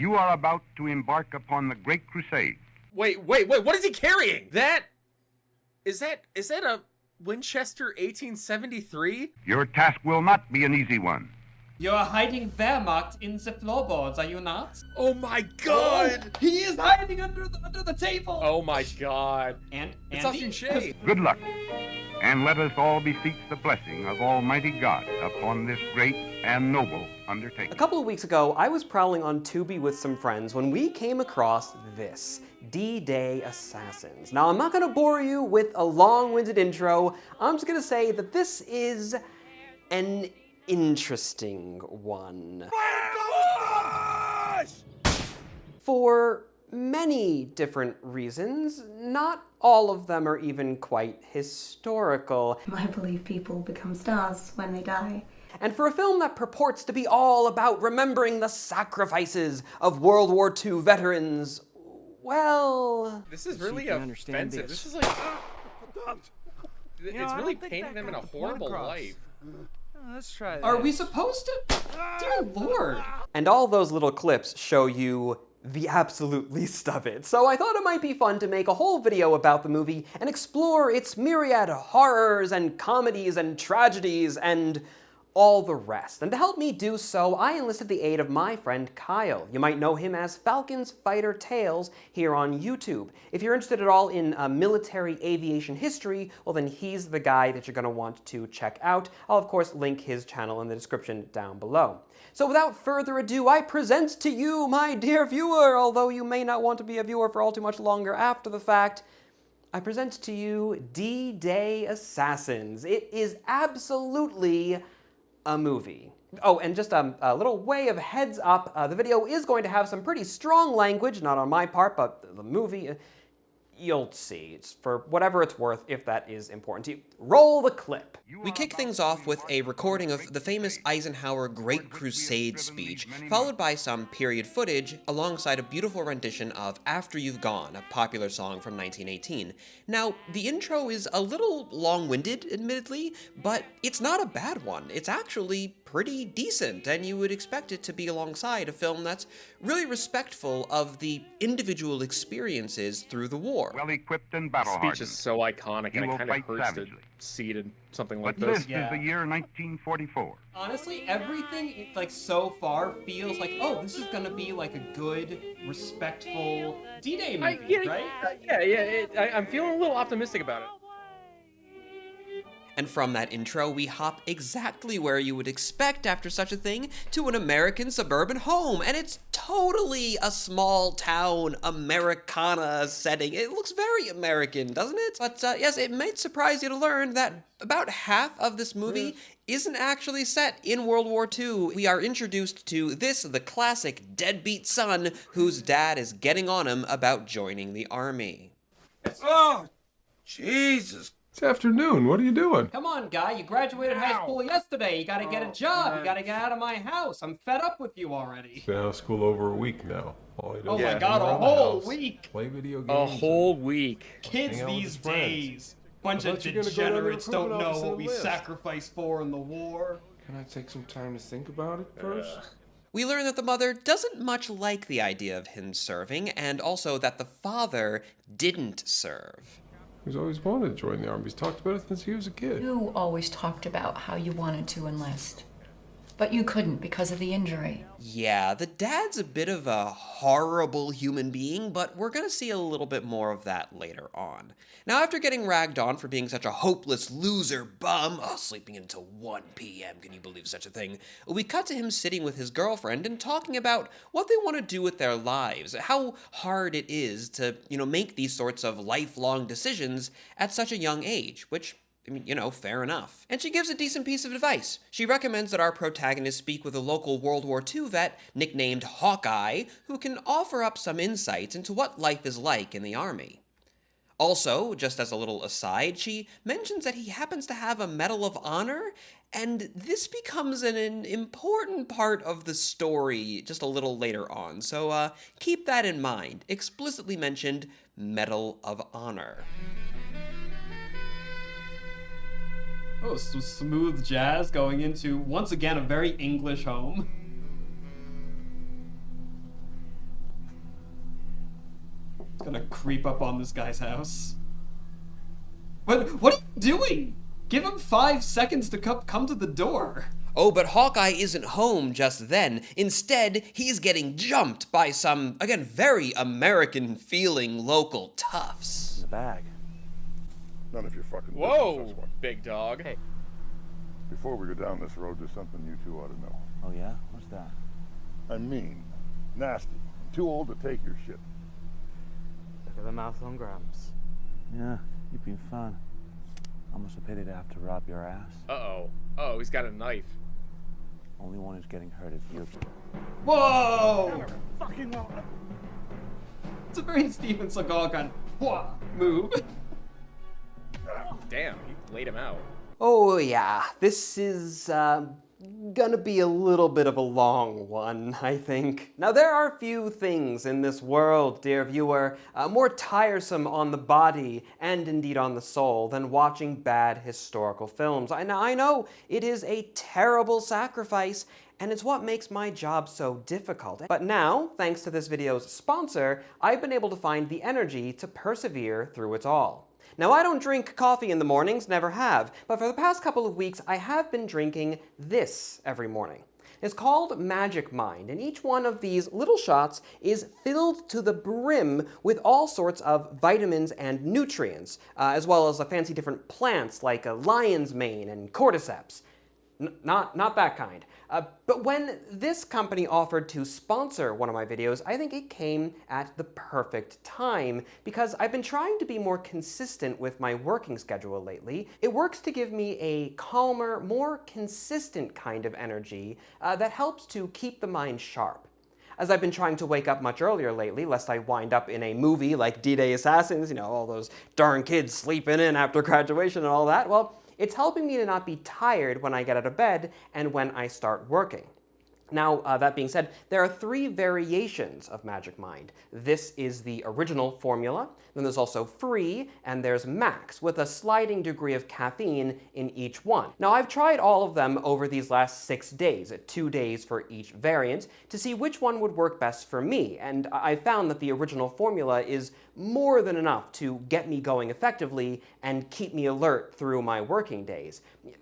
You are about to embark upon the Great Crusade. Wait, what is he carrying? Is that a Winchester 1873? Your task will not be an easy one. You're hiding Wehrmacht in the floorboards, are you not? Oh my god! Oh, he is hiding under the table! Oh my god. And it's Austin Shea. Good luck, and let us all beseech the blessing of Almighty God upon this great and noble undertaking. A couple of weeks ago, I was prowling on Tubi with some friends when we came across this, D-Day Assassins. Now, I'm not gonna bore you with a long-winded intro. I'm just gonna say that this is an interesting one. For many different reasons, not all of them are even quite historical. I believe people become stars when they die. And for a film that purports to be all about remembering the sacrifices of World War II veterans, well... This is really offensive. This is like... It's really painting them in a horrible light. Let's try that. Are we supposed to? Dear Lord. And all those little clips show you the absolute least of it. So I thought it might be fun to make a whole video about the movie and explore its myriad horrors and comedies and tragedies and all the rest. And to help me do so, I enlisted the aid of my friend Kyle. You might know him as Falcon's Fighter Tales here on YouTube. If you're interested at all in military aviation history, well then he's the guy that you're gonna want to check out. I'll of course link his channel in the description down below. So without further ado, I present to you, my dear viewer, although you may not want to be a viewer for all too much longer after the fact, I present to you D-Day Assassins. It is absolutely a movie. Oh, and just a little way of heads up, the video is going to have some pretty strong language, not on my part, but the movie, you'll see. It's for whatever it's worth, if that is important to you. Roll the clip. We kick things off with a recording of the famous Eisenhower Great Crusade speech, followed by some period footage alongside a beautiful rendition of After You've Gone, a popular song from 1918. Now, the intro is a little long-winded, admittedly, but it's not a bad one. It's actually pretty decent, and you would expect it to be alongside a film that's really respectful of the individual experiences through the war. Well-equipped and battle-hardened. Speech is so iconic, and it kind of hurts to see it in something like But this. this is the year 1944. Honestly, everything like so far feels like, oh, this is gonna be like a good, respectful D-Day movie, right? I'm feeling a little optimistic about it. And from that intro, we hop exactly where you would expect after such a thing, to an American suburban home. And it's totally a small town Americana setting. It looks very American, doesn't it? But yes, it might surprise you to learn that about half of this movie isn't actually set in World War II. We are introduced to the classic deadbeat son whose dad is getting on him about joining the army. Oh, Jesus. It's afternoon. What are you doing? Come on, guy, you graduated high school yesterday. You gotta get a job. You gotta get out of my house. I'm fed up with you already. Been out of school over a week now. All I do Oh is my hang god, a around the whole house, week. Play video games. A whole week. Kids Hang out with these his friends. days. Bunch I of thought you were gonna go down to the degenerates don't recruitment know office what and we enlist. sacrificed for in the war. Can I take some time to think about it first? We learn that the mother doesn't much like the idea of him serving, and also that the father didn't serve. He's always wanted to join the army. He's talked about it since he was a kid. You always talked about how you wanted to enlist, but you couldn't because of the injury. Yeah, the dad's a bit of a horrible human being, but we're gonna see a little bit more of that later on. Now, after getting ragged on for being such a hopeless loser bum, sleeping until 1 p.m., can you believe such a thing? We cut to him sitting with his girlfriend and talking about what they want to do with their lives, how hard it is to, make these sorts of lifelong decisions at such a young age, which, I mean, fair enough. And she gives a decent piece of advice. She recommends that our protagonist speak with a local World War II vet nicknamed Hawkeye, who can offer up some insights into what life is like in the army. Also, just as a little aside, she mentions that he happens to have a Medal of Honor, and this becomes an important part of the story just a little later on, so keep that in mind. Explicitly mentioned Medal of Honor. Oh, some smooth jazz going into, once again, a very English home. Gonna creep up on this guy's house. What are you doing? Give him 5 seconds to come to the door. Oh, but Hawkeye isn't home just then. Instead, he's getting jumped by some, again, very American-feeling local toughs. In the bag. None of your fucking business. Whoa, big dog. Hey. Before we go down this road, there's something you two ought to know. Oh yeah? What's that? I'm mean, nasty, too old to take your shit. Look at the mouth on Grams. Yeah, you've been fun. How much I pity to have to rob your ass? Uh-oh. Oh, he's got a knife. Only one who's getting hurt is you. Whoa! Fucking well. It's a very Steven Seagal kind of move. Damn, he laid him out. Oh yeah, this is gonna be a little bit of a long one, I think. Now there are few things in this world, dear viewer, more tiresome on the body and indeed on the soul than watching bad historical films. I know it is a terrible sacrifice, and it's what makes my job so difficult. But now, thanks to this video's sponsor, I've been able to find the energy to persevere through it all. Now, I don't drink coffee in the mornings, never have, but for the past couple of weeks, I have been drinking this every morning. It's called Magic Mind, and each one of these little shots is filled to the brim with all sorts of vitamins and nutrients, as well as fancy different plants like a lion's mane and cordyceps. Not that kind. But when this company offered to sponsor one of my videos, I think it came at the perfect time because I've been trying to be more consistent with my working schedule lately. It works to give me a calmer, more consistent kind of energy that helps to keep the mind sharp. As I've been trying to wake up much earlier lately, lest I wind up in a movie like D-Day Assassins, you know, all those darn kids sleeping in after graduation and all that, well, it's helping me to not be tired when I get out of bed and when I start working. Now, that being said, there are 3 variations of Magic Mind. This is the original formula, then there's also Free, and there's Max, with a sliding degree of caffeine in each one. Now, I've tried all of them over these last 6 days, 2 days for each variant, to see which one would work best for me, and I found that the original formula is more than enough to get me going effectively and keep me alert through my working days.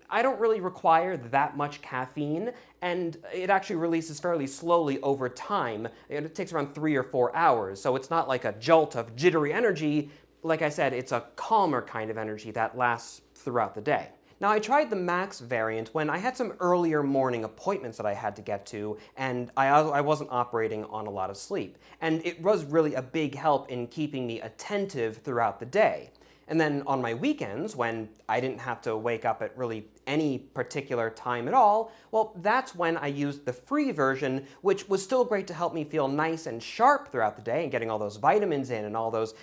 I don't really require that much caffeine, and it actually releases fairly slowly over time. It takes around 3 or 4 hours, so it's not like a jolt of jittery energy. Like I said, it's a calmer kind of energy that lasts throughout the day. Now, I tried the Max variant when I had some earlier morning appointments that I had to get to, and I wasn't operating on a lot of sleep. And it was really a big help in keeping me attentive throughout the day. And then on my weekends, when I didn't have to wake up at really any particular time at all, well, that's when I used the free version, which was still great to help me feel nice and sharp throughout the day and getting all those vitamins in and all those,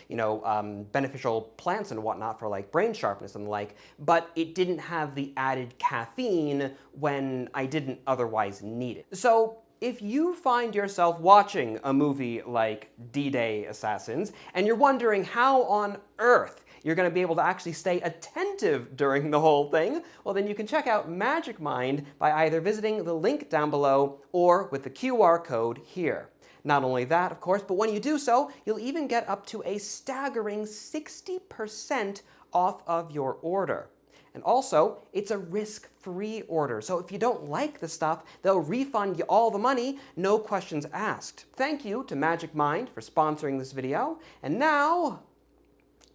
beneficial plants and whatnot for like brain sharpness and the like, but it didn't have the added caffeine when I didn't otherwise need it. So, if you find yourself watching a movie like D-Day Assassins and you're wondering how on earth you're going to be able to actually stay attentive during the whole thing, well then you can check out Magic Mind by either visiting the link down below or with the QR code here. Not only that, of course, but when you do so, you'll even get up to a staggering 60% off of your order. And also, it's a risk-free order, so if you don't like the stuff, they'll refund you all the money, no questions asked. Thank you to Magic Mind for sponsoring this video, and now,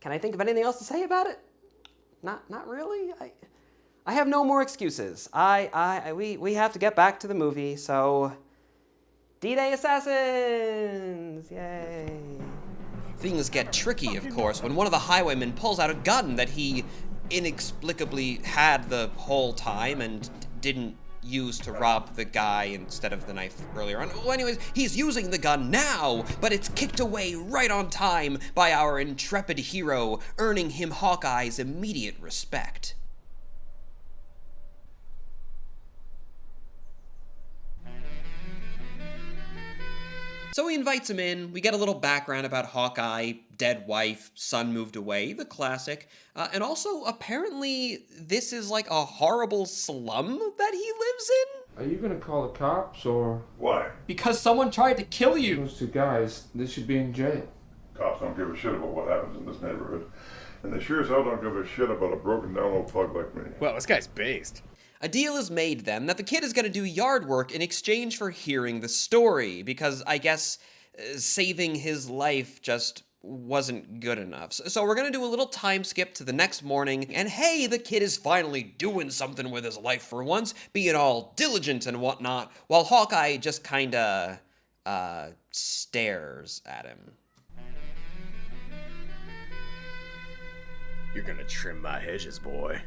can I think of anything else to say about it? Not really? I have no more excuses. We have to get back to the movie, so D-Day Assassins! Yay! Things get tricky, of course, when one of the highwaymen pulls out a gun that he inexplicably had the whole time and didn't use to rob the guy instead of the knife earlier on. Well, anyways, he's using the gun now, but it's kicked away right on time by our intrepid hero, earning him Hawkeye's immediate respect. So he invites him in, we get a little background about Hawkeye, dead wife, son moved away, the classic, and also apparently this is like a horrible slum that he lives in? Are you gonna call the cops or? Why? Because someone tried to kill you! Those 2 guys, they should be in jail. Cops don't give a shit about what happens in this neighborhood. And they sure as hell don't give a shit about a broken down old pug like me. Well, this guy's based. A deal is made then that the kid is going to do yard work in exchange for hearing the story, because I guess saving his life just wasn't good enough. So we're going to do a little time skip to the next morning, and hey, the kid is finally doing something with his life for once, being all diligent and whatnot, while Hawkeye just kinda, stares at him. You're gonna trim my hedges, boy.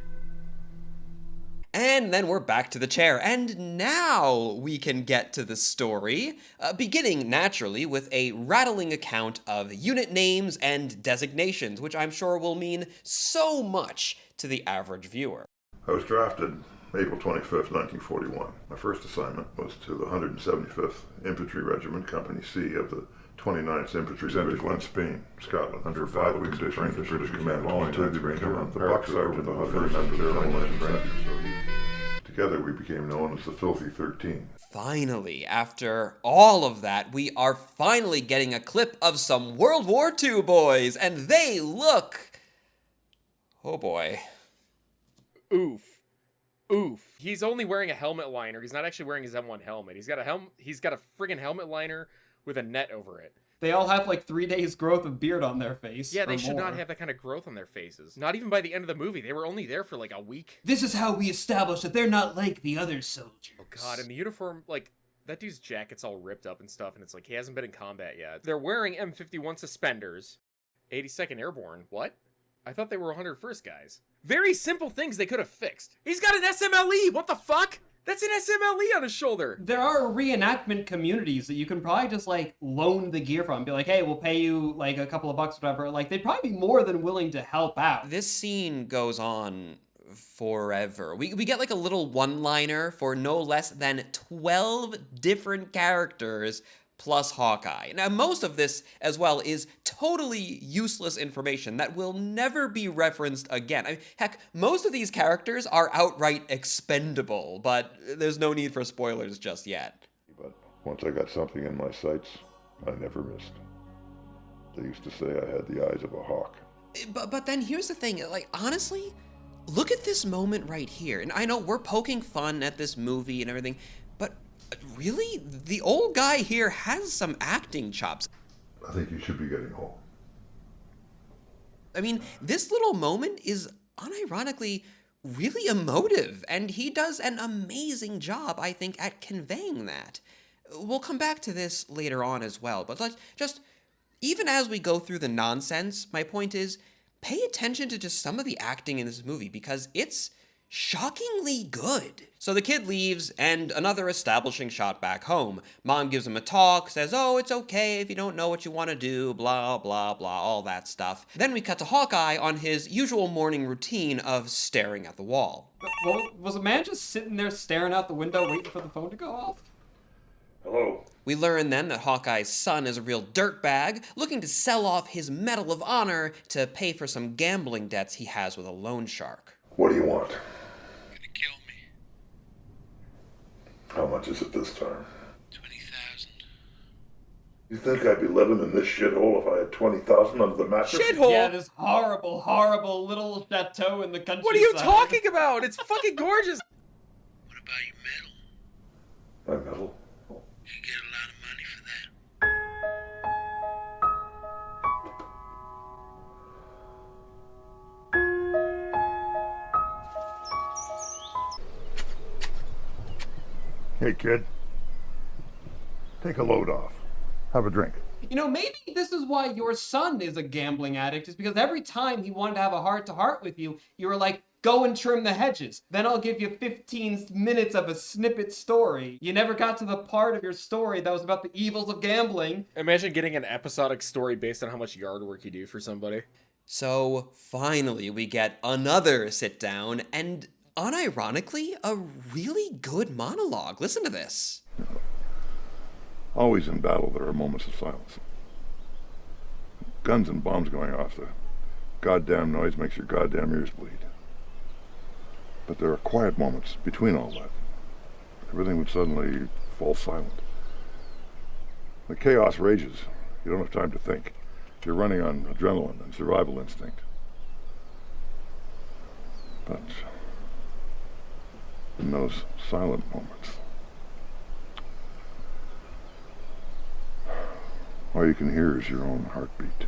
And then we're back to the chair, and now we can get to the story, beginning naturally with a rattling account of unit names and designations, which I'm sure will mean so much to the average viewer. I was drafted April 25th, 1941. My first assignment was to the 175th Infantry Regiment, Company C of the 29th Infantry Division in Spain, Scotland, under 5 weeks to train the British Commander on Tubi, become the buck sergeant of the 1st. Together we became known as the Filthy 13. Finally, after all of that, we are finally getting a clip of some World War II boys, and they look... oh boy. Oof. He's only wearing a helmet liner. He's not actually wearing his M1 helmet. He's got a friggin' helmet liner with a net over it. They all have like 3 days growth of beard on their face. Yeah, they should not have that kind of growth on their faces. Not even by the end of the movie. They were only there for like a week. This is how we establish that they're not like the other soldiers. Oh god, and the uniform, like, that dude's jacket's all ripped up and stuff, and it's like he hasn't been in combat yet. They're wearing M51 suspenders. 82nd Airborne. What? I thought they were 101st guys. Very simple things they could have fixed. He's got an SMLE! What the fuck? That's an SMLE on his shoulder! There are reenactment communities that you can probably just, like, loan the gear from. Be like, hey, we'll pay you, like, a couple of bucks or whatever. Like, they'd probably be more than willing to help out. This scene goes on forever. We get, like, a little one-liner for no less than 12 different characters plus Hawkeye. Now, most of this, as well, is totally useless information that will never be referenced again. I mean, heck, most of these characters are outright expendable, but there's no need for spoilers just yet. But once I got something in my sights, I never missed. They used to say I had the eyes of a hawk. But then here's the thing, like, honestly, look at this moment right here. And I know we're poking fun at this movie and everything, but really, the old guy here has some acting chops. I think you should be getting home. I mean, this little moment is unironically really emotive, and he does an amazing job, I think, at conveying that. We'll come back to this later on as well, but let's just, even as we go through the nonsense, my point is, pay attention to just some of the acting in this movie, because it's shockingly good. So the kid leaves, and another establishing shot back home. Mom gives him a talk, says, oh, it's okay if you don't know what you want to do, blah, blah, blah, all that stuff. Then we cut to Hawkeye on his usual morning routine of staring at the wall. Well, was a man just sitting there staring out the window waiting for the phone to go off? Hello? We learn then that Hawkeye's son is a real dirtbag, looking to sell off his Medal of Honor to pay for some gambling debts he has with a loan shark. What do you want? Kill me. How much is it this time? 20,000. You think I'd be living in this shithole if I had 20,000 under the mattress? Shithole? Yeah, this horrible, horrible little chateau in the countryside. What are you talking about? It's fucking gorgeous! What about your medal? My medal? You get a lot of money for that. Hey, kid. Take a load off. Have a drink. You know, maybe this is why your son is a gambling addict, is because every time he wanted to have a heart-to-heart with you, you were like, go and trim the hedges. Then I'll give you 15 minutes of a snippet story. You never got to the part of your story that was about the evils of gambling. Imagine getting an episodic story based on how much yard work you do for somebody. So finally we get another sit down, and unironically, a really good monologue. Listen to this. Always in battle, there are moments of silence. Guns and bombs going off, the goddamn noise makes your goddamn ears bleed. But there are quiet moments between all that. Everything would suddenly fall silent. The chaos rages. You don't have time to think. You're running on adrenaline and survival instinct. But in those silent moments, all you can hear is your own heartbeat,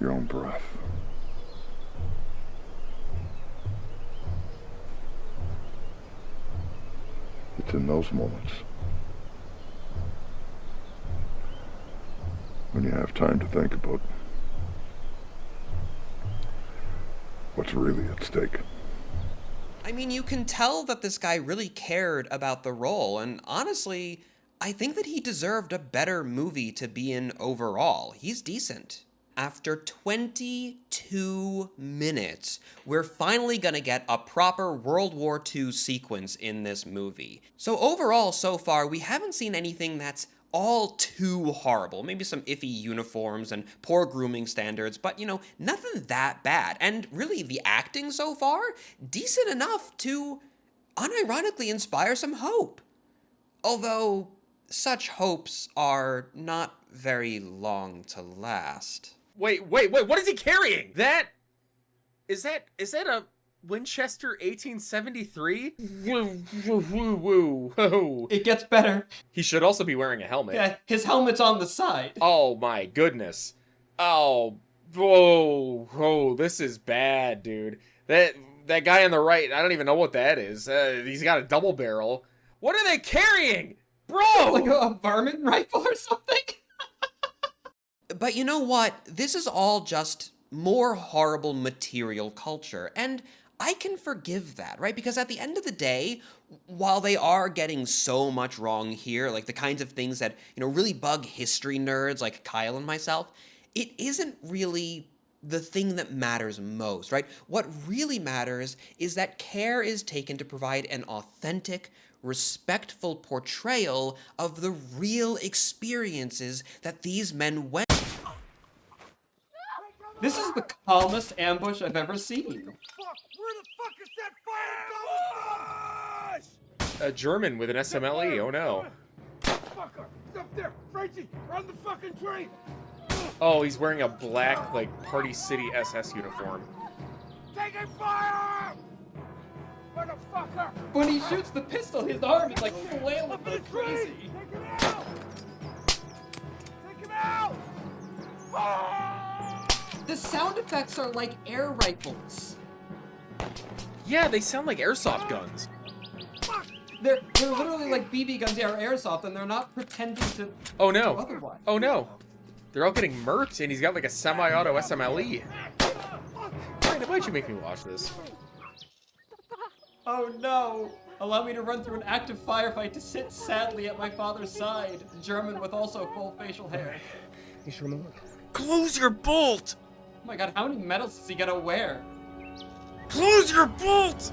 your own breath. It's in those moments when you have time to think about what's really at stake. I mean, you can tell that this guy really cared about the role, and honestly, I think that he deserved a better movie to be in overall. He's decent. After 22 minutes, we're finally gonna get a proper World War II sequence in this movie. So overall, so far, we haven't seen anything that's all too horrible. Maybe some iffy uniforms and poor grooming standards, but you know, nothing that bad. And really, the acting so far, decent enough to unironically inspire some hope. Although, such hopes are not very long to last. Wait, what is he carrying? Is that a Winchester 1873? Woo. It gets better. He should also be wearing a helmet. Yeah, his helmet's on the side. Oh my goodness. Oh, whoa, this is bad, dude. That guy on the right, I don't even know what that is. He's got a double barrel. What are they carrying? Bro! Like a varmint rifle or something? But you know what? This is all just more horrible material culture, and I can forgive that, right? Because at the end of the day, while they are getting so much wrong here, like the kinds of things that, you know, really bug history nerds like Kyle and myself, it isn't really the thing that matters most, right? What really matters is that care is taken to provide an authentic, respectful portrayal of the real experiences that these men went. This is the calmest ambush I've ever seen. Where the fuck is that fire coming from? A German with an SMLE, oh no. Fucker, it's up there, Frenchie, run the fucking train. Oh, he's wearing a black, like, Party City SS uniform. Taking fire! Motherfucker! When he shoots the pistol, his arm is like flailing Up in the like tree! crazy. Take him out! Take him out! Ah! The sound effects are like air rifles. Yeah, they sound like airsoft guns. They're literally like BB guns, yeah, or airsoft, and they're not pretending to Oh no. do otherwise. Oh no. They're all getting murked, and he's got like a semi-auto SMLE. Brandon, why'd you make me watch this? Oh no! Allow me to run through an active firefight to sit sadly at my father's side. German with also full facial hair. Close your bolt! Oh my god, how many medals is he gonna wear? Close your bolt!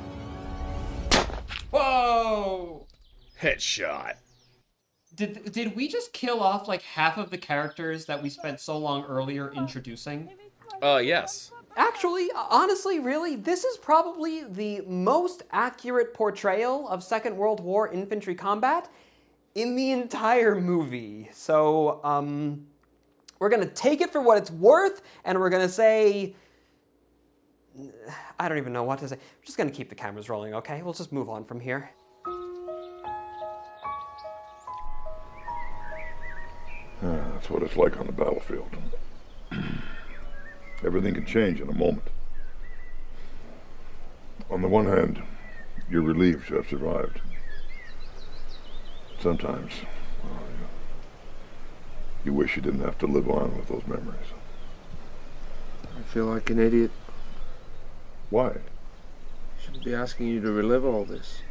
Whoa! Headshot. Did we just kill off like half of the characters that we spent so long earlier introducing? Yes. Actually, honestly, really, this is probably the most accurate portrayal of Second World War infantry combat in the entire movie. So, we're gonna take it for what it's worth, and we're gonna say, I don't even know what to say. We're just gonna keep the cameras rolling, okay? We'll just move on from here. That's what it's like on the battlefield. Everything can change in a moment. On the one hand, you're relieved to have survived. Sometimes, you wish you didn't have to live on with those memories. I feel like an idiot. Why? Shouldn't be asking you to relive all this.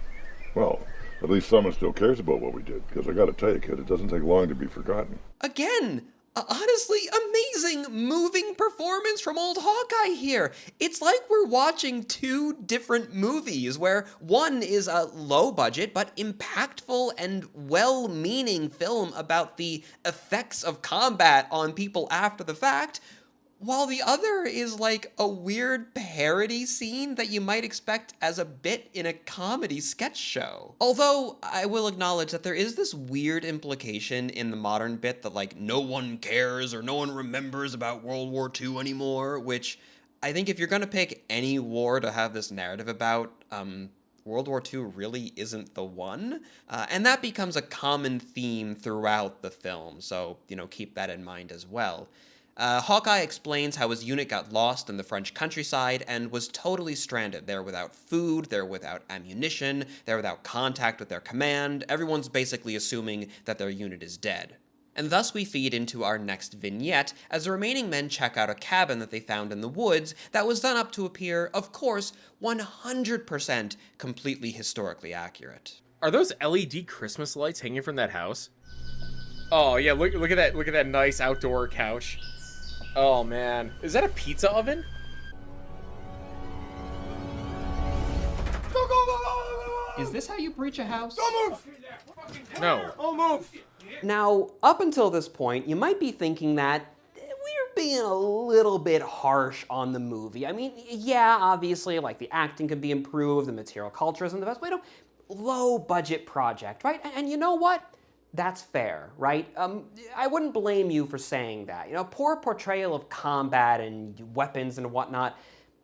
Well, at least someone still cares about what we did, because I gotta tell you, kid, it doesn't take long to be forgotten. Again, honestly, amazing, moving performance from old Hawkeye here. It's like we're watching two different movies, where one is a low-budget but impactful and well-meaning film about the effects of combat on people after the fact, while the other is like a weird parody scene that you might expect as a bit in a comedy sketch show. Although, I will acknowledge that there is this weird implication in the modern bit that like no one cares or no one remembers about World War II anymore, which I think if you're gonna pick any war to have this narrative about, World War II really isn't the one. And that becomes a common theme throughout the film, so, you know, keep that in mind as well. Hawkeye explains how his unit got lost in the French countryside and was totally stranded. They're without food, they're without ammunition, they're without contact with their command. Everyone's basically assuming that their unit is dead. And thus we feed into our next vignette as the remaining men check out a cabin that they found in the woods that was done up to appear, of course, 100% completely historically accurate. Are those LED Christmas lights hanging from that house? Oh yeah, look at that nice outdoor couch. Oh man, is that a pizza oven? Is this how you breach a house? Don't move! No. Don't move! Now, up until this point, you might be thinking that we're being a little bit harsh on the movie. I mean, yeah, obviously, like the acting could be improved, the material culture isn't the best, but you know, low budget project, right? And you know what? That's fair, right? I wouldn't blame you for saying that. You know, poor portrayal of combat and weapons and whatnot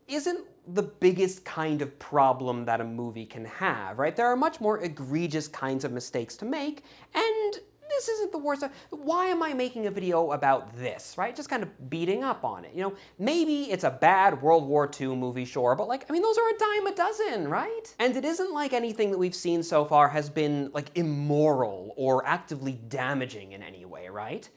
isn't the biggest kind of problem that a movie can have, right? There are much more egregious kinds of mistakes to make, and this isn't the worst. Why am I making a video about this, right? Just kind of beating up on it. You know, maybe it's a bad World War II movie, sure, but like, I mean, those are a dime a dozen, right? And it isn't like anything that we've seen so far has been like immoral or actively damaging in any way, right?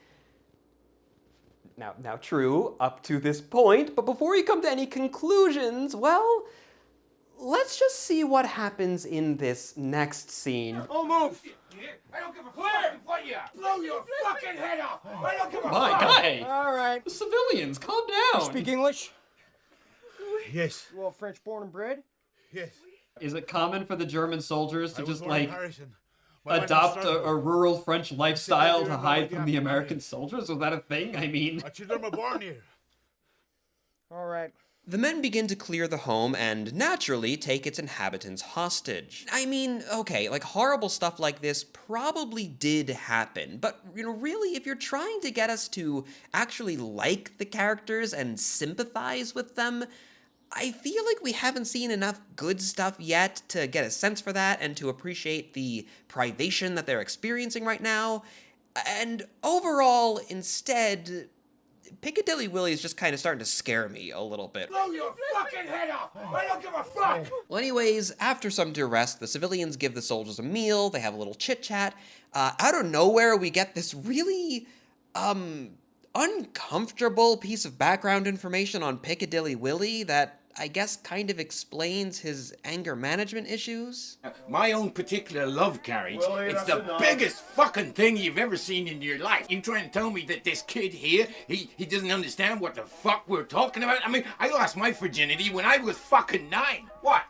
Now true, up to this point, but before you come to any conclusions, well, let's just see what happens in this next scene. Don't move! I don't give a fuck what you blow your fucking head off! I don't give a My fuck! guy! All right. The civilians, calm down! Speak English? Yes. You all French born and bred? Yes. Is it common for the German soldiers to just like Harrison. adopt a rural French lifestyle to hide from the American soldiers? Was that a thing? I mean... Children were born here. All right. The men begin to clear the home and, naturally, take its inhabitants hostage. I mean, okay, like, horrible stuff like this probably did happen, but, you know, really, if you're trying to get us to actually like the characters and sympathize with them, I feel like we haven't seen enough good stuff yet to get a sense for that and to appreciate the privation that they're experiencing right now. And overall, instead, Piccadilly Willie is just kind of starting to scare me a little bit. Blow your fucking head off! I don't give a fuck! Well, anyways, after some duress, the civilians give the soldiers a meal, they have a little chit-chat. Out of nowhere, we get this really, uncomfortable piece of background information on Piccadilly Willie that I guess kind of explains his anger management issues. My own particular love carriage, it's the biggest fucking thing you've ever seen in your life. You trying to tell me that this kid here, he doesn't understand what the fuck we're talking about? I mean, I lost my virginity when I was fucking 9. What?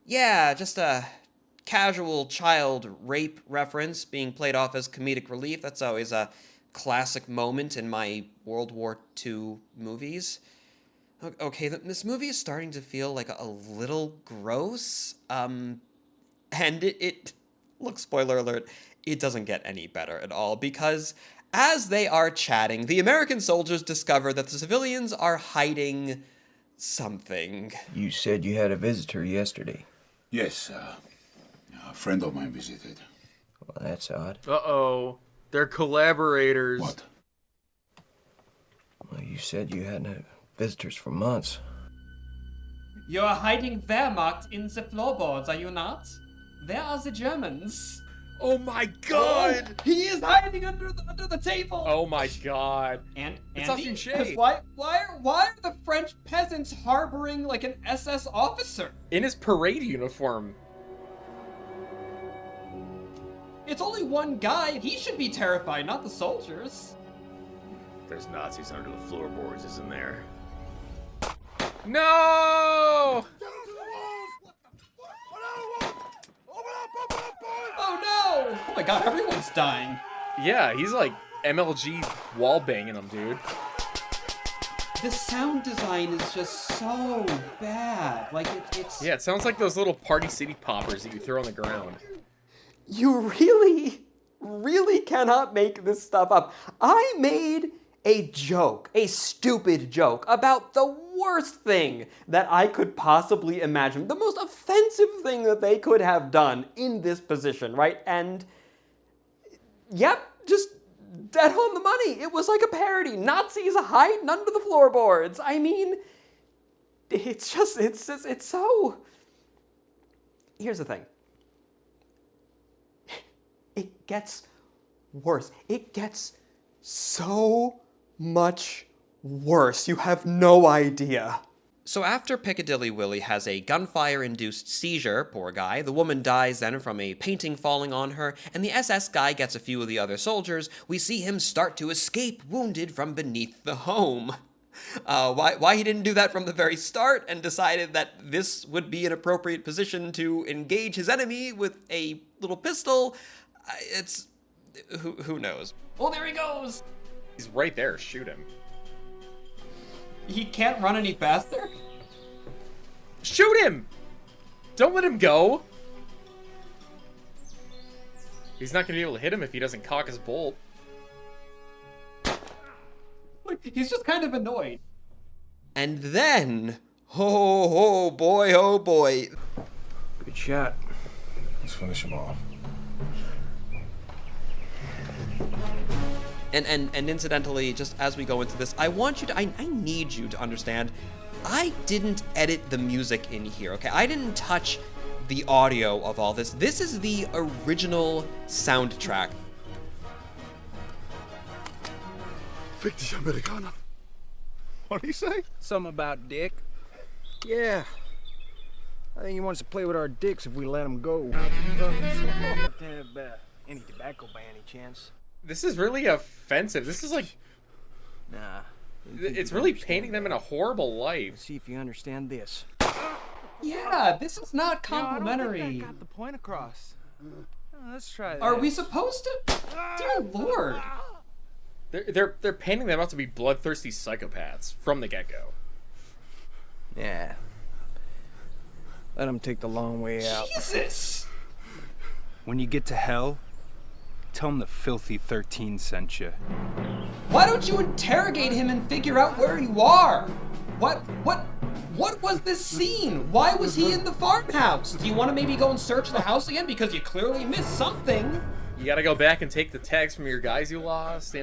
Yeah, just a casual child rape reference being played off as comedic relief. That's always a classic moment in my World War II movies. Okay, this movie is starting to feel like a little gross, and look, spoiler alert, it doesn't get any better at all, because as they are chatting, the American soldiers discover that the civilians are hiding something. You said you had a visitor yesterday. Yes, a friend of mine visited. Well, that's odd. Uh-oh, they're collaborators. What? Well, you said you hadn't had visitors for months. You're hiding Wehrmacht in the floorboards, are you not? Where are the Germans? Oh my god! Oh, he is hiding under the table! Oh my god. And it's Andy, Austin Shea. Why are the French peasants harboring like an SS officer? In his parade uniform. It's only one guy. He should be terrified, not the soldiers. There's Nazis under the floorboards, isn't there? No! Oh no! Oh my god, everyone's dying. Yeah, he's like MLG wall banging them, dude. The sound design is just so bad. Like, it's... Yeah, it sounds like those little Party City poppers that you throw on the ground. You really cannot make this stuff up. I made a joke, a stupid joke, about the worst thing that I could possibly imagine, the most offensive thing that they could have done in this position, right? And, yep, just dead on the money. It was like a parody. Nazis hiding under the floorboards. I mean, it's so... Here's the thing. It gets worse. It gets so much worse. You have no idea. So after Piccadilly Willie has a gunfire-induced seizure, poor guy, the woman dies then from a painting falling on her, and the SS guy gets a few of the other soldiers, we see him start to escape wounded from beneath the home. Why he didn't do that from the very start and decided that this would be an appropriate position to engage his enemy with a little pistol, it's... who knows? Oh, there he goes! He's right there, shoot him. He can't run any faster? Shoot him! Don't let him go! He's not gonna be able to hit him if he doesn't cock his bolt. He's just kind of annoyed. And then, oh boy. Good shot. Let's finish him off. And incidentally, just as we go into this, I need you to understand, I didn't edit the music in here, okay? I didn't touch the audio of all this. This is the original soundtrack. Fick dich, Amerikaner. What'd he say? Something about dick. Yeah. I think he wants to play with our dicks if we let him go. Have any tobacco by any chance? This is really offensive. This is like... Nah. It's really painting them in a horrible light. Let's see if you understand this. Yeah, this is not complimentary. I don't think I got the point across. Let's try that. Are we supposed to? Dear Lord. They're painting them out to be bloodthirsty psychopaths from the get-go. Yeah. Let him take the long way out. Jesus! When you get to hell, tell him the filthy 13 sent you. Why don't you interrogate him and figure out where you are? What was this scene? Why was he in the farmhouse? Do you want to maybe go and search the house again because you clearly missed something? You gotta go back and take the tags from your guys you lost.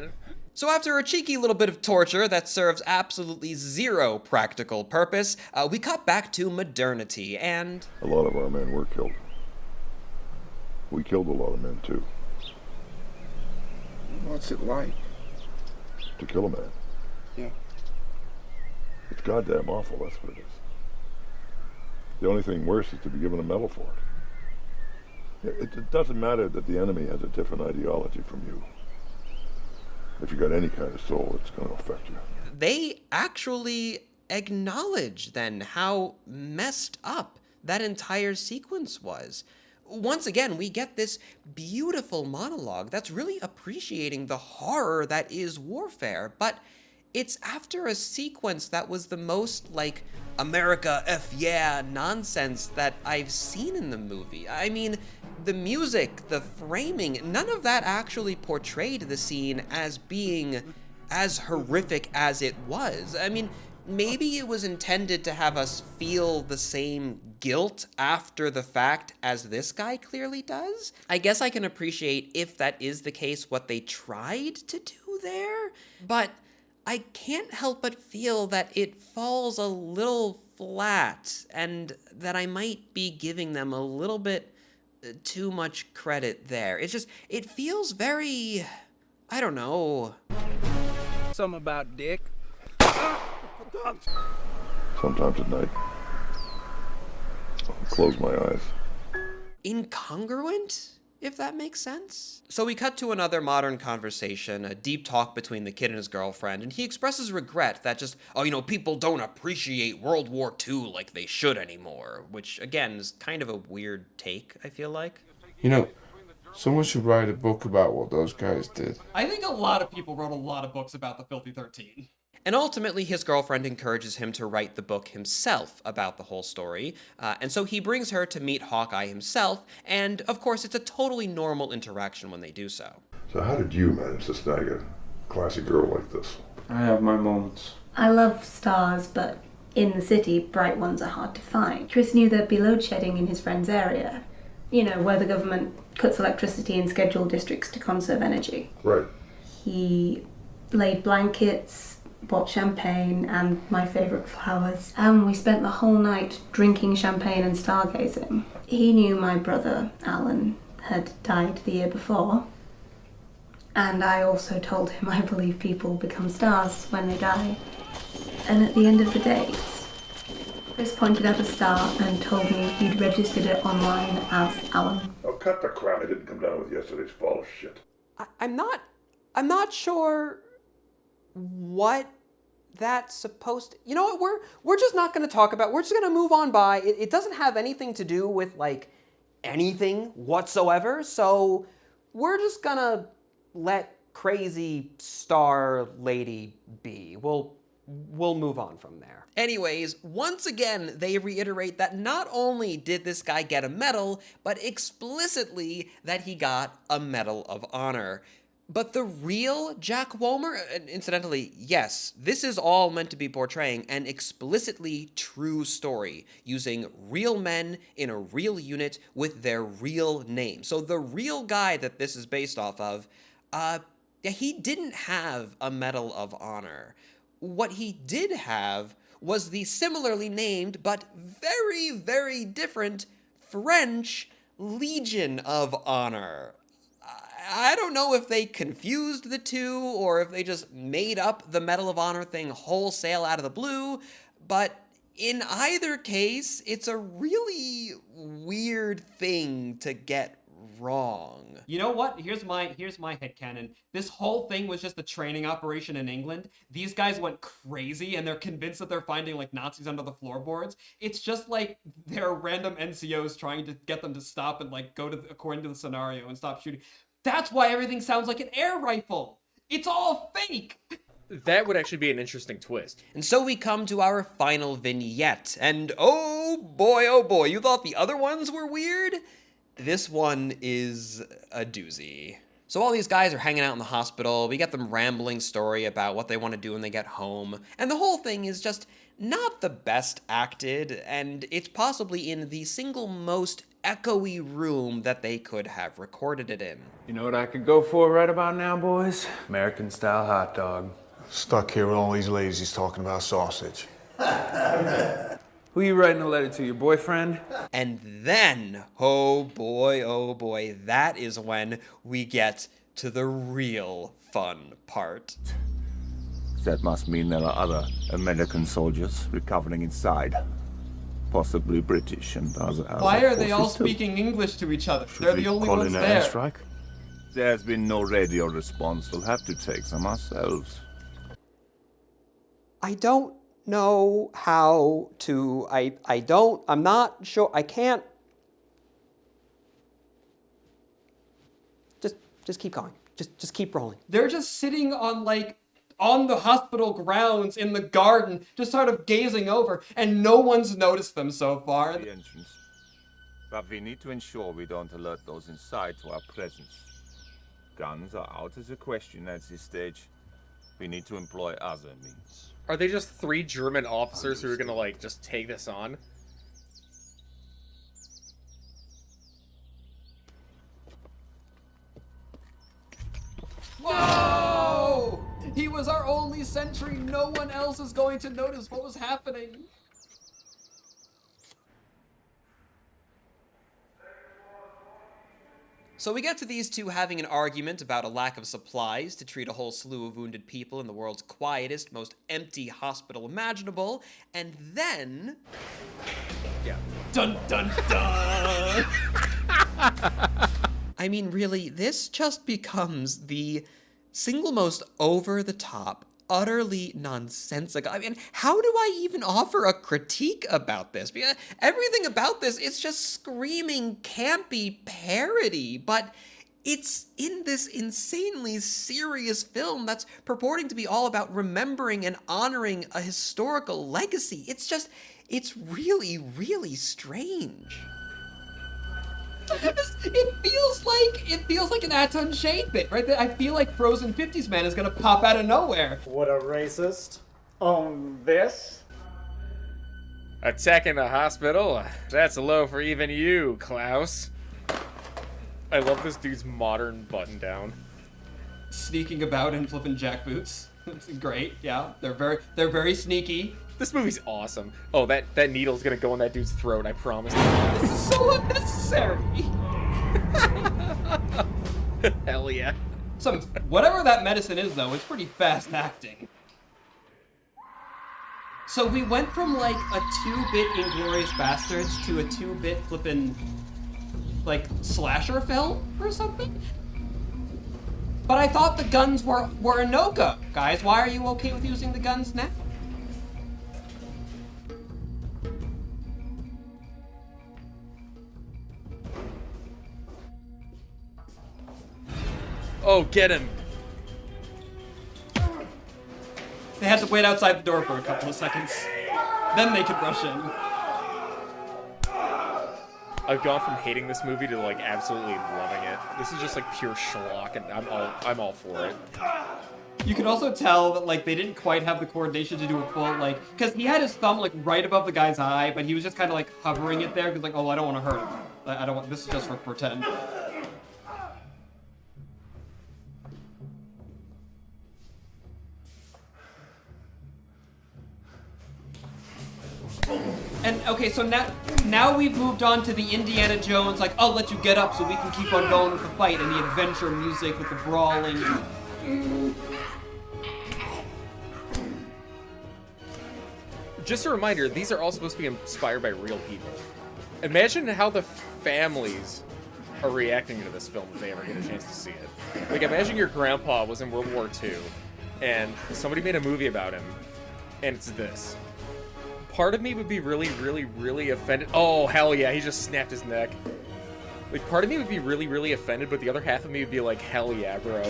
So after a cheeky little bit of torture that serves absolutely zero practical purpose, we cut back to modernity and... A lot of our men were killed. We killed a lot of men too. What's it like? To kill a man. Yeah. It's goddamn awful, that's what it is. The only thing worse is to be given a medal for it. It doesn't matter that the enemy has a different ideology from you. If you got any kind of soul, it's going to affect you. They actually acknowledge then how messed up that entire sequence was. Once again, we get this beautiful monologue that's really appreciating the horror that is warfare, but it's after a sequence that was the most, like, America F yeah nonsense that I've seen in the movie. I mean, the music, the framing, none of that actually portrayed the scene as being as horrific as it was. I mean, maybe it was intended to have us feel the same guilt after the fact as this guy clearly does. I guess I can appreciate, if that is the case, what they tried to do there, but I can't help but feel that it falls a little flat and that I might be giving them a little bit too much credit there. It's just, it feels very, I don't know. Something about dick. Sometimes at night, I'll close my eyes. Incongruent, if that makes sense. So we cut to another modern conversation, a deep talk between the kid and his girlfriend, and he expresses regret that just, people don't appreciate World War II like they should anymore, which, again, is kind of a weird take, I feel like. Someone should write a book about what those guys did. I think a lot of people wrote a lot of books about the Filthy 13. And ultimately, his girlfriend encourages him to write the book himself about the whole story. And so he brings her to meet Hawkeye himself. And of course, it's a totally normal interaction when they do so. So how did you manage to snag a classy girl like this? I have my moments. I love stars, but in the city, bright ones are hard to find. Chris knew there'd be load shedding in his friend's area. You know, where the government cuts electricity in scheduled districts to conserve energy. Right. He laid blankets, bought champagne and my favourite flowers, and we spent the whole night drinking champagne and stargazing. He knew my brother, Alan, had died the year before, and I also told him I believe people become stars when they die. And at the end of the day, Chris pointed out a star and told me he'd registered it online as Alan. Oh, cut the crap. I didn't come down with yesterday's fall of shit. I'm not sure what that's supposed to, you know what, we're just not going to talk about, we're just going to move on by. It doesn't have anything to do with like anything whatsoever, so we're just going to let crazy star lady be. We'll move on from there. Anyways, once again, they reiterate that not only did this guy get a medal, but explicitly that he got a Medal of Honor. But the real Jack Womer, incidentally, yes, this is all meant to be portraying an explicitly true story, using real men in a real unit with their real name. So the real guy that this is based off of, he didn't have a Medal of Honor. What he did have was the similarly named, but very, very different French Legion of Honor. I don't know if they confused the two or if they just made up the Medal of Honor thing wholesale out of the blue, but in either case, it's a really weird thing to get wrong. You know what? Here's my headcanon. This whole thing was just a training operation in England. These guys went crazy and they're convinced that they're finding like Nazis under the floorboards. It's just like they're random NCOs trying to get them to stop and like go to according to the scenario and stop shooting. That's why everything sounds like an air rifle. It's all fake. That would actually be an interesting twist. And so we come to our final vignette. And oh boy, you thought the other ones were weird? This one is a doozy. So all these guys are hanging out in the hospital. We get them rambling story about what they want to do when they get home. And the whole thing is just not the best acted, and it's possibly in the single most echoey room that they could have recorded it in. You know what I could go for right about now, boys? American-style hot dog. Stuck here with all these ladies he's talking about sausage. Who you writing a letter to, your boyfriend? And then, oh boy, that is when we get to the real fun part. That must mean there are other American soldiers recovering inside. Possibly British and other Why are they all forces too. speaking English to each other? They're the only ones there. Airstrike? There's been no radio response. We'll have to take some ourselves. I don't know how to, I'm not sure, I can't. Just keep going. Just keep rolling. They're just sitting on the hospital grounds in the garden, just sort of gazing over, and no one's noticed them so far. The entrance. But we need to ensure we don't alert those inside to our presence. Guns are out as a question at this stage. We need to employ other means. Are they just 3 German officers who are gonna, like, just take this on? Whoa! He was our only sentry. No one else is going to notice what was happening. So we get to these two having an argument about a lack of supplies to treat a whole slew of wounded people in the world's quietest, most empty hospital imaginable, and then... Yeah. Dun dun dun! I mean, really, this just becomes the single most over-the-top, utterly nonsensical. I mean, how do I even offer a critique about this? Because everything about this is just screaming campy parody, but It's in this insanely serious film that's purporting to be all about remembering and honoring a historical legacy. It's really, really strange. It feels like an Aton Shade bit, right? I feel like Frozen 50s Man is gonna pop out of nowhere. What a racist. Own this? Attacking the hospital? That's low for even you, Klaus. I love this dude's modern button-down. Sneaking about and flipping jackboots. It's great, yeah. They're very sneaky. This movie's awesome. Oh, that needle's gonna go in that dude's throat, I promise. This is so unnecessary. Hell yeah. Whatever that medicine is, though, it's pretty fast acting. So we went from like a 2-bit Inglourious Bastards to a 2-bit flippin' like slasher film or something? But I thought the guns were a no-go. Guys, why are you okay with using the guns now? Oh, get him. They had to wait outside the door for a couple of seconds. Then they could rush in. I've gone from hating this movie to like absolutely loving it. This is just like pure schlock, and I'm all for it. You can also tell that like they didn't quite have the coordination to do a full like, because he had his thumb like right above the guy's eye, but he was just kind of like hovering it there because like, oh, I don't want to hurt him. I don't want. This is just for pretend. And okay, so now we've moved on to the Indiana Jones, like, I'll let you get up so we can keep on going with the fight, and the adventure music with the brawling. Just a reminder, these are all supposed to be inspired by real people. Imagine how the families are reacting to this film if they ever get a chance to see it. Like, imagine your grandpa was in World War II, and somebody made a movie about him, and it's this. Part of me would be really, really, really offended. Oh, hell yeah, he just snapped his neck. Like, part of me would be really, really offended, but the other half of me would be like, hell yeah, bro.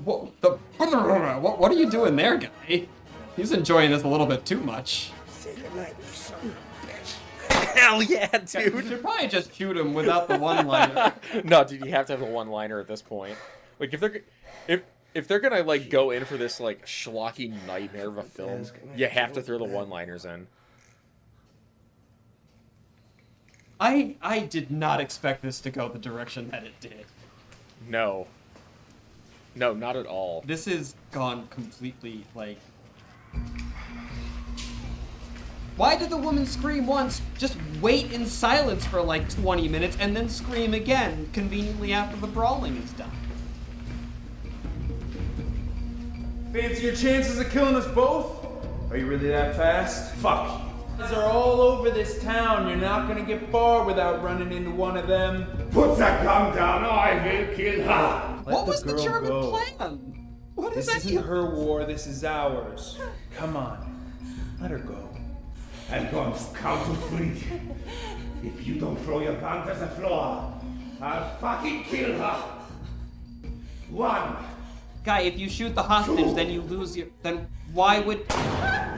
What are you doing there, guy? He's enjoying this a little bit too much. Hell yeah, dude. You should probably just shoot him without the one-liner. No, dude, you have to have a one-liner at this point. Like, if they're gonna like go in for this like schlocky nightmare of a film, you have to throw the one-liners in. I did not expect this to go the direction that it did. No, not at all. This has gone completely like. Why did the woman scream once, just wait in silence for like 20 minutes, and then scream again, conveniently after the brawling is done? Fancy your chances of killing us both? Are you really that fast? Fuck. Guys are all over this town. You're not gonna get far without running into one of them. Put that gun down, or I will kill her. What was the German plan? What is that? This isn't her war, this is ours. Come on, let her go. I'm going to count to 3. If you don't throw your gun to the floor, I'll fucking kill her. 1. Guy, if you shoot the hostage, then you lose your. Then why would?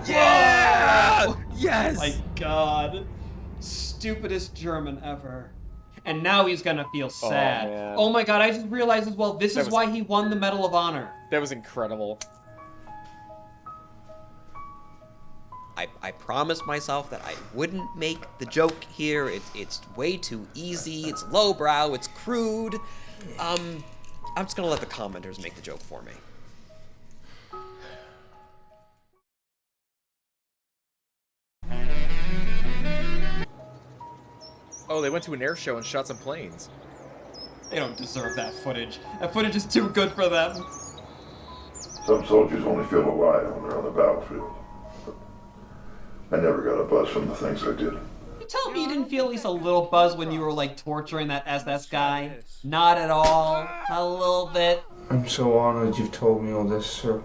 Yeah! Whoa! Yes! My God, stupidest German ever. And now he's gonna feel sad. Man. Oh my God! I just realized as well. This is why he won the Medal of Honor. That was incredible. I promised myself that I wouldn't make the joke here. It's way too easy. It's lowbrow. It's crude. I'm just gonna let the commenters make the joke for me. Oh, they went to an air show and shot some planes. They don't deserve that footage. That footage is too good for them. Some soldiers only feel alive when they're on the battlefield. I never got a buzz from the things I did. You tell me you didn't feel at least a little buzz when you were like torturing that SS guy? Not at all. A little bit. I'm so honored you've told me all this, sir.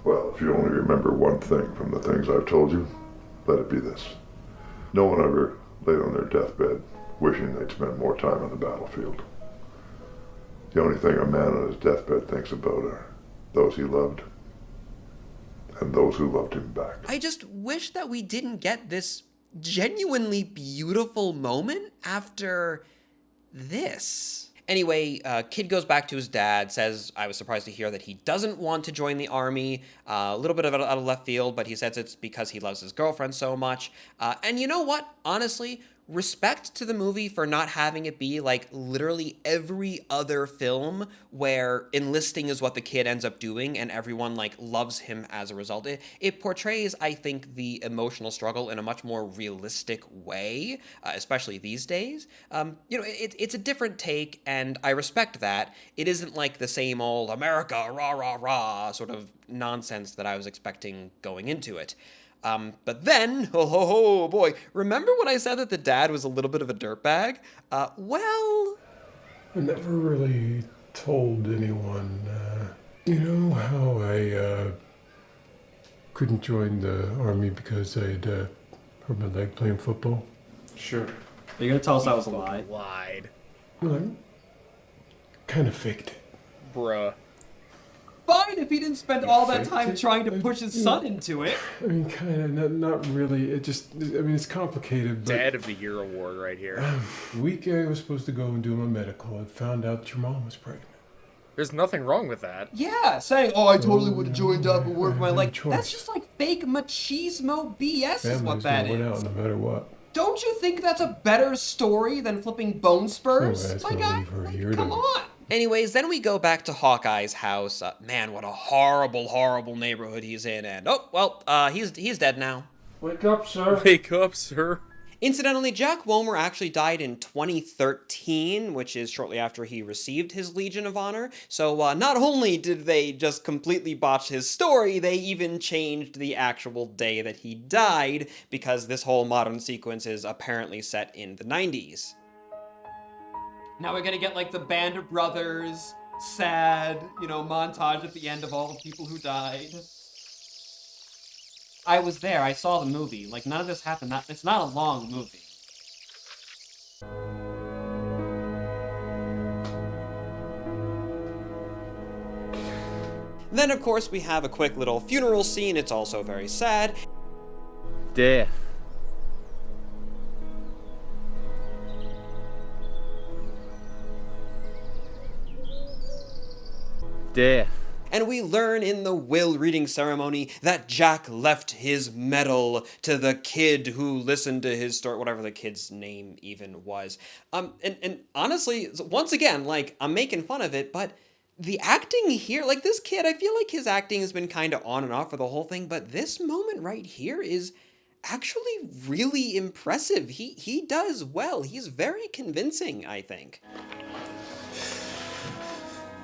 Well, if you only remember one thing from the things I've told you, let it be this. No one ever laid on their deathbed wishing they'd spent more time on the battlefield. The only thing a man on his deathbed thinks about are those he loved and those who loved him back. I just wish that we didn't get this genuinely beautiful moment after this. Anyway, kid goes back to his dad, says, I was surprised to hear that he doesn't want to join the army. A little bit of it out of left field, but he says it's because he loves his girlfriend so much. And you know what? Honestly, respect to the movie for not having it be like literally every other film where enlisting is what the kid ends up doing and everyone like loves him as a result. It portrays, I think, the emotional struggle in a much more realistic way, especially these days. It's a different take, and I respect that. It isn't like the same old America, rah, rah, rah sort of nonsense that I was expecting going into it. But then, oh boy, remember when I said that the dad was a little bit of a dirtbag? Well... I never really told anyone, you know how I, couldn't join the army because I'd, hurt my leg playing football? Sure. Are you gonna tell us that was a lie? Lied. Well, I kind of faked it. Bruh. Fine if he didn't spend all that time trying to push his son into it. I mean, kind of, not really. It just, I mean, it's complicated, but... Dad of the Year award right here. The week I was supposed to go and do my medical, I found out that your mom was pregnant. There's nothing wrong with that. Yeah, saying, oh, I totally would have joined up and worked my leg. That's just like fake machismo BS is what that is. Family's going out no matter what. Don't you think that's a better story than flipping bone spurs? My guy, come on. Anyways, then we go back to Hawkeye's house. Man, what a horrible, horrible neighborhood he's in. And, oh, well, he's dead now. Wake up, sir. Wake up, sir. Incidentally, Jack Womer actually died in 2013, which is shortly after he received his Legion of Honor. So not only did they just completely botch his story, they even changed the actual day that he died, because this whole modern sequence is apparently set in the 90s. Now we're gonna get like the Band of Brothers, sad, montage at the end of all the people who died. I was there, I saw the movie. Like, none of this happened. It's not a long movie. Then, of course, we have a quick little funeral scene. It's also very sad. Death. Death. And we learn in the will reading ceremony that Jack left his medal to the kid who listened to his story, whatever the kid's name even was. And honestly, once again, like, I'm making fun of it, but the acting here, like, this kid, I feel like his acting has been kind of on and off for the whole thing, but this moment right here is actually really impressive. He does well. He's very convincing, I think.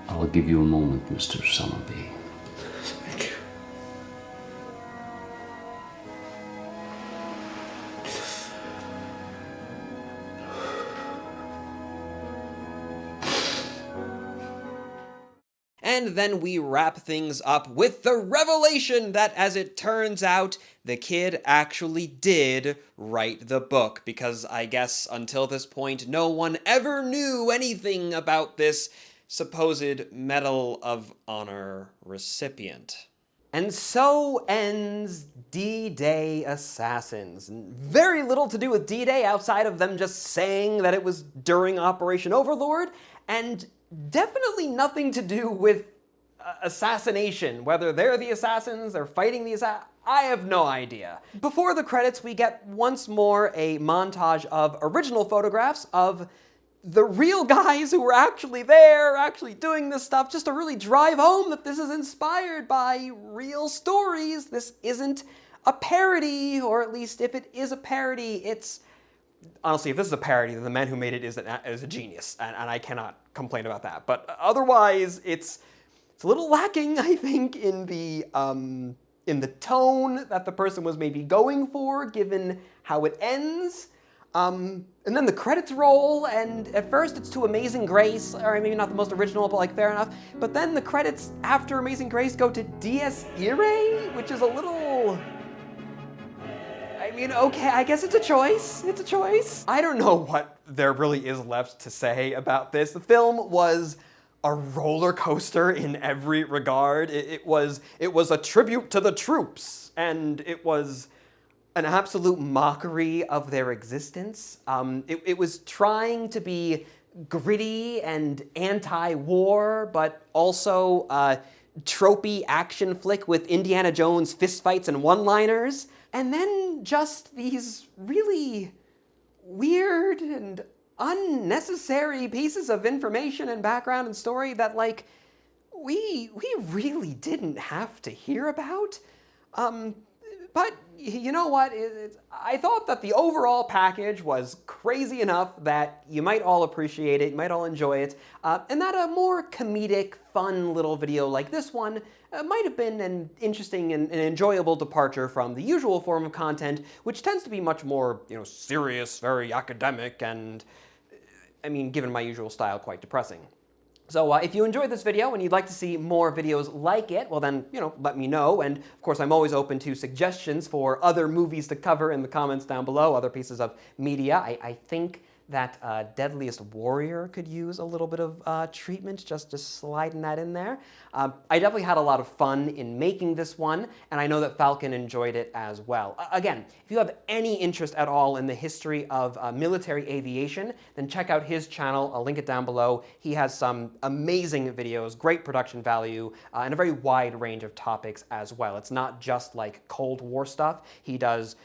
I'll give you a moment, Mr. Summerby. Thank you. And then we wrap things up with the revelation that, as it turns out, the kid actually did write the book, because I guess until this point, no one ever knew anything about this supposed Medal of Honor recipient. And so ends D-Day Assassins. Very little to do with D-Day outside of them just saying that it was during Operation Overlord, and definitely nothing to do with assassination. Whether they're the assassins, they're fighting the assassins, I have no idea. Before the credits, we get once more a montage of original photographs of the real guys who were actually there, actually doing this stuff, just to really drive home that this is inspired by real stories. This isn't a parody, or at least if it is a parody, it's... Honestly, if this is a parody, then the man who made it is a genius, and I cannot complain about that. But otherwise, it's a little lacking, I think, in the tone that the person was maybe going for, given how it ends. And then the credits roll, and at first it's to Amazing Grace, or maybe not the most original, but like fair enough. But then the credits after Amazing Grace go to Dies Irae, which is a little... mean, okay, I guess it's a choice. It's a choice. I don't know what there really is left to say about this. The film was a roller coaster in every regard. It was a tribute to the troops, and it was an absolute mockery of their existence. It was trying to be gritty and anti-war, but also a tropey action flick with Indiana Jones fistfights and one-liners. And then just these really weird and unnecessary pieces of information and background and story that, like, we really didn't have to hear about. But you know what? I thought that the overall package was crazy enough that you might all appreciate it, you might all enjoy it, and that a more comedic, fun little video like this one might have been an interesting and enjoyable departure from the usual form of content, which tends to be much more, serious, very academic, and, I mean, given my usual style, quite depressing. So if you enjoyed this video and you'd like to see more videos like it, well then, let me know. And of course, I'm always open to suggestions for other movies to cover in the comments down below, other pieces of media. I think that Deadliest Warrior could use a little bit of treatment, just sliding that in there. I definitely had a lot of fun in making this one, and I know that Falcon enjoyed it as well. Again, if you have any interest at all in the history of military aviation, then check out his channel. I'll link it down below. He has some amazing videos, great production value, and a very wide range of topics as well. It's not just like Cold War stuff. He does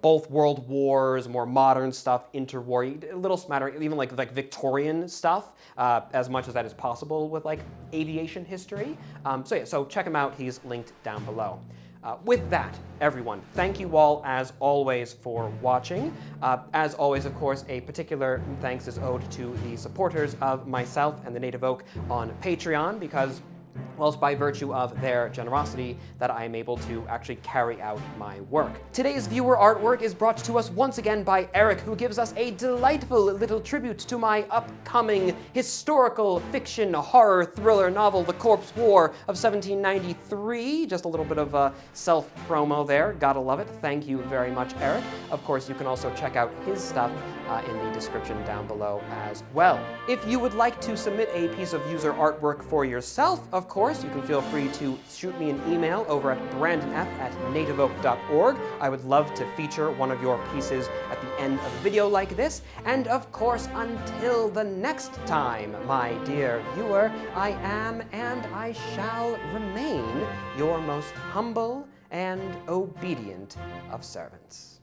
both world wars, more modern stuff, interwar, a little smattering, even like Victorian stuff, as much as that is possible with like aviation history. So check him out. He's linked down below. With that, everyone, thank you all as always for watching. As always, of course, a particular thanks is owed to the supporters of myself and the Native Oak on Patreon, because well, it's by virtue of their generosity that I am able to actually carry out my work. Today's viewer artwork is brought to us once again by Eric, who gives us a delightful little tribute to my upcoming historical fiction horror thriller novel, The Corpse War of 1793. Just a little bit of self-promo there. Gotta love it. Thank you very much, Eric. Of course, you can also check out his stuff in the description down below as well. If you would like to submit a piece of user artwork for yourself, of course, you can feel free to shoot me an email over at brandonf@nativeoak.org. I would love to feature one of your pieces at the end of a video like this. And of course, until the next time, my dear viewer, I am and I shall remain your most humble and obedient of servants.